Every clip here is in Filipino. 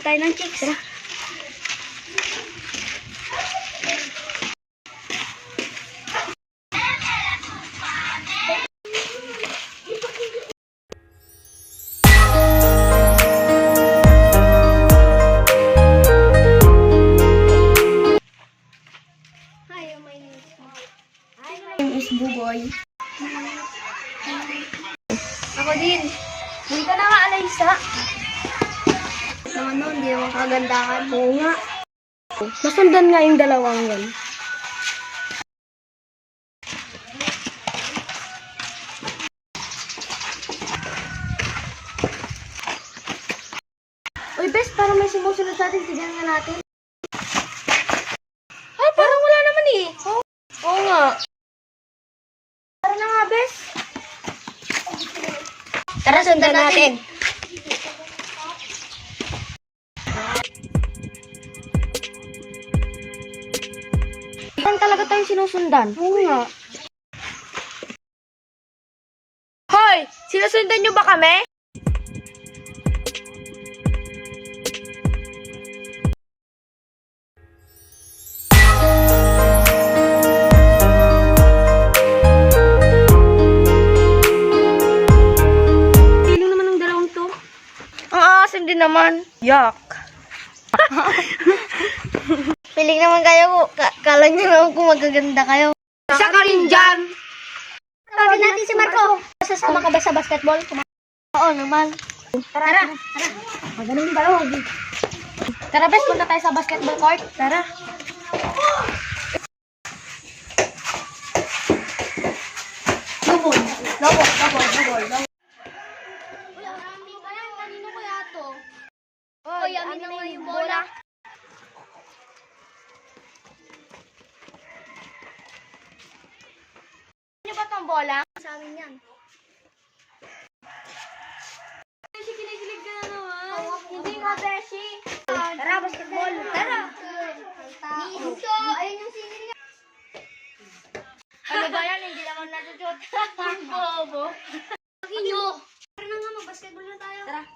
tayo ng chicks. Tara. Is Buboy. Ako din. Hindi ka na nga, Alaysa. Naman hindi naman kagandahan. Oo nga. Masundan nga yung dalawang yan. Uy, best, parang may sumusunod sa atin. Tignan nga natin. Ay, parang wala naman eh. Oo nga. Tara na nga, best. Tara, sundan natin. Saan talaga tayo sinusundan? Oo nga. Hoy! Sinusundan niyo ba kami? Sino naman ang dalawang to? Ang asim din naman. Yuck. Piling naman kayo. Kala niyo naman kung magaganda kayo. Isa ka rin dyan. Tawagin natin si Marco. Sasama ka ba sa basketball? Oo naman. Tara. Magaling ba yun? Tara, best, punta tayo sa basketball court. Tara. Double. Uy, amin ka lang. Kanino kaya to? Hoy, amin na nga yung bola. Ano ba tong bola? Sa amin yan. Beshi, kinikilig ka na naman. Hindi nga, Beshi. Tara, basketball. Tara. Niso, ayun yung singil niya. Ano ba yan? Hindi naman natutut. Bobo. Inyo. Tara na nga, mag-basketball na tayo. Tara.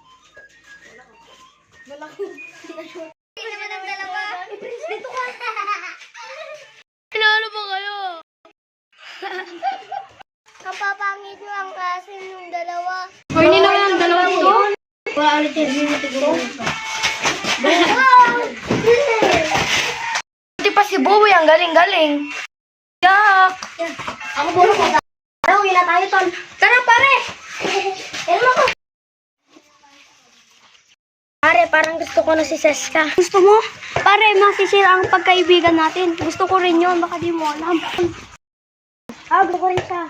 Hindi naman ang dalawa. Dito ka. Ano ba kayo? Kapapangit lang kasi yung dalawa. Hoy, nila yung dalawa to? Wala ulit yung dito. Hindi pa si Bowie. Ang galing-galing. Yuck. Ako bulo ko. Tara, uwi na tayo, Tol. Tara, pare. Hello ko. Pare, parang gusto ko na si Seska. Gusto mo? Pare, masisira ang pagkaibigan natin. Gusto ko rin yun. Baka di mo alam. Gusto ko rin siya.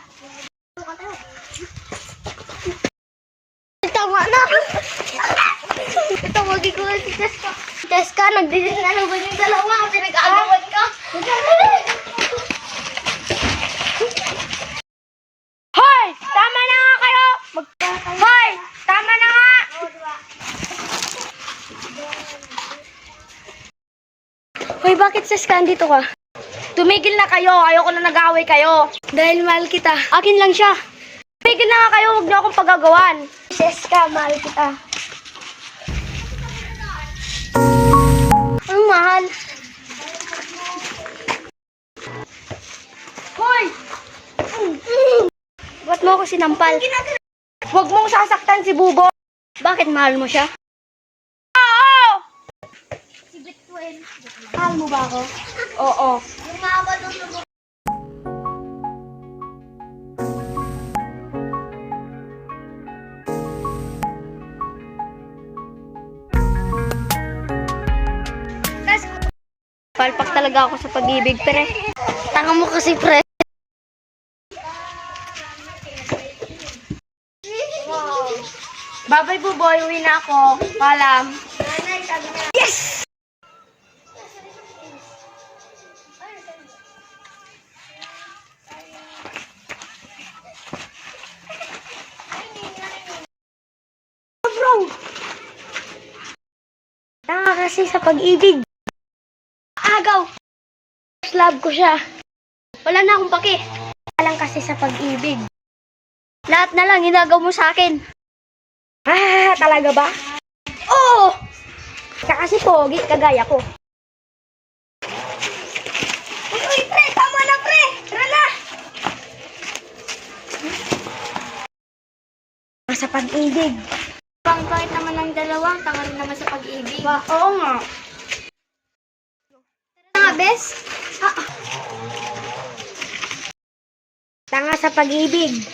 Tama na. Tawagin ko na si Seska. Seska, nagdisin na naman yung dalawa. Pinag-aagawan ka. Hoy! Tama na nga kayo! Hoy! Tama na nga! Hoy, bakit Seska andito ka? Tumigil na kayo. Ayoko na nag-away kayo. Dahil mahal kita. Akin lang siya. Tumigil na nga kayo. Huwag niyo akong pagagawan. Seska, mahal kita. Ang mahal. Hoy! Ba't mo ako sinampal? Huwag mong sasaktan si Bubo. Bakit mahal mo siya? Oo! Mahal mo ba ako? Oo. Palpak talaga ako sa pag-ibig, pre. Tanga mo kasi, pre. Babay Buboy. Uwi na ako. Paalam. Yes! Bro! Tanga kasi sa pag-ibig. Agaw! Love ko siya. Wala na akong pake. Lang kasi sa pag-ibig. Lahat na lang ginagaw mo sa akin. Ah, talaga ba? Oo! Kasi pogi, kagaya ko. Uy, pre! Tama na, pre! Tara na! Sa pag-ibig. Kahit naman ng dalawang, tanga rin naman sa pag-ibig. Oo nga. Tara nga, bes. Tanga sa pag-ibig.